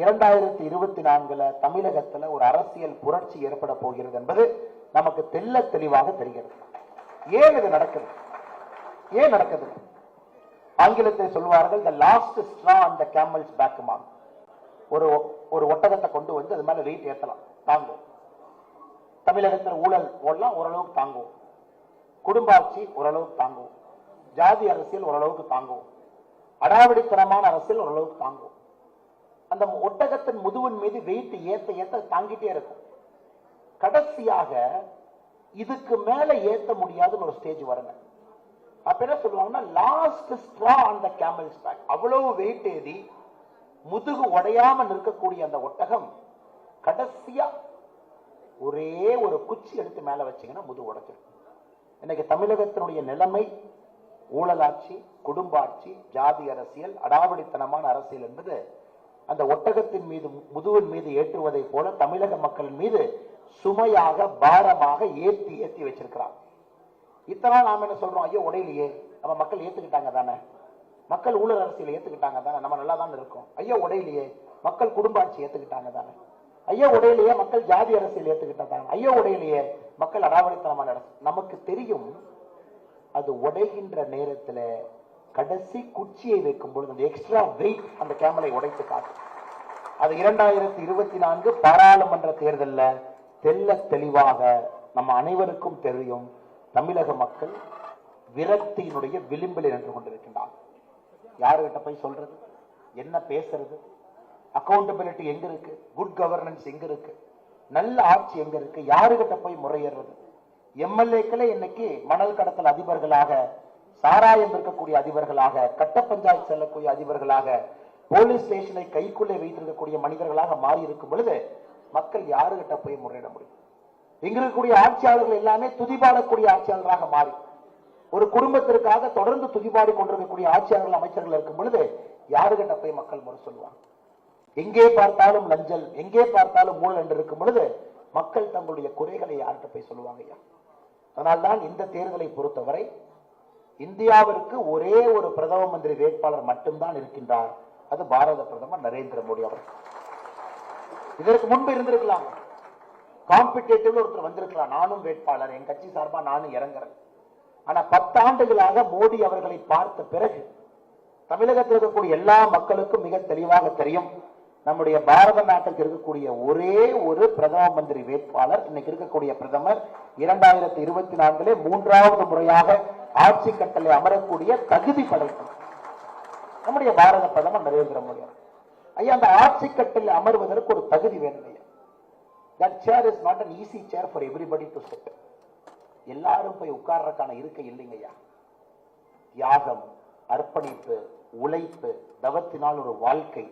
2024 தமிழகத்துல ஒரு அரசியல் புரட்சி ஏற்பட போகிறது என்பது நமக்கு தெல்ல தெளிவாக தெரிகிறது. ஏன் இது நடக்குது? ஏன் நடக்குது? ஆங்கிலத்தில் சொல்வார்கள் the last straw on the camel's back. ஒரு ஒட்டகத்தை கொண்டு வந்து அது மேல வெயிட் ஏற்றலாம், தாங்கும். தமிழகத்தில் ஊழல் ஓடலாம், ஓரளவுக்கு தாங்குவோம். குடும்ப ஆட்சி ஓரளவுக்கு தாங்குவோம். ஜாதி அரசியல் ஓரளவுக்கு தாங்குவோம். அடாவடித்தனமான அரசியல் ஓரளவுக்கு தாங்குவோம். அந்த ஒட்டகத்தின் முதுவின் மீது வெயிட் ஏத்த ஏத்த தாங்கிட்டே இருக்கும். கடைசியாக இதுக்கு மேல ஏத்த முடியாதுன்னு ஒரு ஸ்டேஜ் வருங்க. அப்ப என்ன சொல்லுவாங்கன்னா last straw on the camel's back. அவ்வளவு வெயிட் ஏறி முதுகு உடையாம நிற்கக்கூடிய அந்த ஒட்டகம் கடைசியா ஒரே ஒரு குச்சி எடுத்து மேல வச்சீங்கன்னா முதுகு உடைச்சிருக்கும். இன்னைக்கு தமிழகத்தினுடைய நிலைமை ஊழலாட்சி, குடும்ப ஆட்சி, ஜாதி அரசியல், அடாவடித்தனமான அரசியல் என்பது அந்த ஒட்டகத்தின் மீது முதுவின் மீது ஏற்றுவதை போல தமிழக மக்களின் மீது சுமையாக பாரமாக ஏற்றி ஏற்றி வச்சிருக்கிறார். இத்தனை நாம என்ன சொல்றோம்? ஐயோ உடையிலேயே, நம்ம மக்கள் ஏத்துக்கிட்டாங்க தானே, மக்கள் ஊழல் அரசியல் ஏத்துக்கிட்டாங்க தானே, நம்ம நல்லா தான் இருக்கோம். ஐயோ உடையிலேயே மக்கள் குடும்ப ஆட்சி ஏத்துக்கிட்டாங்க தானே, ஐயோ உடையிலேயே மக்கள் ஜாதி அரசியல் ஏத்துக்கிட்டாங்க, ஐயோ உடையிலேயே மக்கள் அடாவடித்தனமான அரசு. நமக்கு தெரியும் அது உடைகின்ற நேரத்தில் கடைசி குச்சியை வைக்கும் பொழுது அந்த எக்ஸ்ட்ரா வெயிட் அந்த கேமலை உடைத்து காட்டும். அது 2024 பாராளுமன்ற தேர்தலில் தெல்ல தெளிவாக நம்ம அனைவருக்கும் தெரியும். தமிழக மக்கள் விரக்தியினுடைய விளிம்பில் நின்று கொண்டிருக்கின்றார். யாருகிட்ட போய் சொல்றது, என்ன பேசுறது, அக்கௌண்டபிலிட்டி எங்க இருக்கு, குட் கவர்னன்ஸ் எங்க இருக்கு, நல்ல ஆட்சி எங்க இருக்கு, யாருகிட்ட போய் முறையிடுறது? எம்எல்ஏக்களே இன்னைக்கு மணல் கடத்தல் அதிபர்களாக, சாராயம் இருக்கக்கூடிய அதிபர்களாக, கட்ட பஞ்சாயத்து செல்லக்கூடிய அதிபர்களாக, போலீஸ் ஸ்டேஷனை கைக்குள்ளே வைத்திருக்கக்கூடிய மனிதர்களாக மாறி இருக்கும் பொழுது மக்கள் யாருகிட்ட போய் முறையிட முடியும்? இங்க இருக்கக்கூடிய ஆட்சியாளர்கள் எல்லாமே துதிபாடக்கூடிய ஆட்சியாளராக மாறி ஒரு குடும்பத்திற்காக தொடர்ந்து துதிபாடி கொண்டிருக்கக்கூடிய ஆட்சியாளர்கள், அமைச்சர்கள் இருக்கும் பொழுது யாருகிட்ட போய் மக்கள் முறை சொல்லுவாங்க? எங்கே பார்த்தாலும் லஞ்சல், எங்கே பார்த்தாலும் ஊழல் என்று இருக்கும் பொழுது மக்கள் தங்களுடைய குறைகளை யார்கிட்ட போய் சொல்லுவாங்க? ஐயா, அதனால்தான் இந்த தேர்தலை பொறுத்தவரை இந்தியாவிற்கு ஒரே ஒரு பிரதம மந்திரி வேட்பாளர் மட்டும்தான் இருக்கின்றார். அது பாரத பிரதமர் நரேந்திர மோடி அவர்கள். இதற்கு முன்பு இருந்திருக்கலாம், காம்படிட்டிவ்ல ஒருத்தர் வந்திருக்கலாம், நானும் வேட்பாளர், என் கட்சி சார்பா நானும் இறங்குறேன். ஆனா 10 ஆண்டுகளாக மோடி அவர்களை பார்த்த பிறகு தமிழகத்தில் இருக்கக்கூடிய எல்லா மக்களுக்கும் மிக தெளிவாக தெரியும், நம்முடைய பாரத நாட்டுக்கு இருக்கக்கூடிய ஒரே ஒரு பிரதம மந்திரி வேட்பாளர், இன்னைக்கு இருக்கக்கூடிய பிரதமர் 2024 3வது முறையாக ஆட்சி கட்டளை அமரக்கூடிய தகுதி படைத்தவர் நம்முடைய பாரத பிரதமர் நரேந்திர மோடி. ஐயா, அந்த ஆட்சி கட்டளை அமர்வதற்கு ஒரு தகுதி வேணும் ஐயா. That chair is not an easy chair for everybody to sit. எல்லாரும் போய் உட்கார்றதுக்கான இருக்கை இல்லைங்க ஐயா. தியாகம், அர்ப்பணிப்பு, உழைப்பு, தவத்தினால் ஒரு வாழ்க்கை,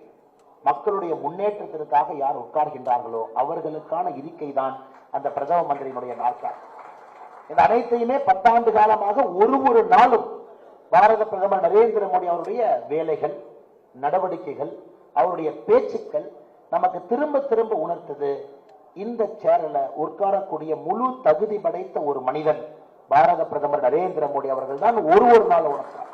மக்களுடைய முன்னேற்றத்திற்காக யார் உட்கார்கின்றார்களோ அவர்களுக்கான இருக்கை தான் அந்த பிரதம மந்திரியினுடைய நாற்காலி. இந்த அனைத்தையுமே 10 ஆண்டு காலமாக ஒரு நாளும் பாரத பிரதமர் நரேந்திர மோடி அவருடைய வேலைகள், நடவடிக்கைகள், அவருடைய பேச்சுக்கள் நமக்கு திரும்ப திரும்ப உணர்த்தது, இந்த சேரில் உட்காரக்கூடிய முழு தகுதி படைத்த ஒரு மனிதன் பாரத பிரதமர் நரேந்திர மோடி அவர்கள் தான் ஒரு நாள் உணர்த்தார்.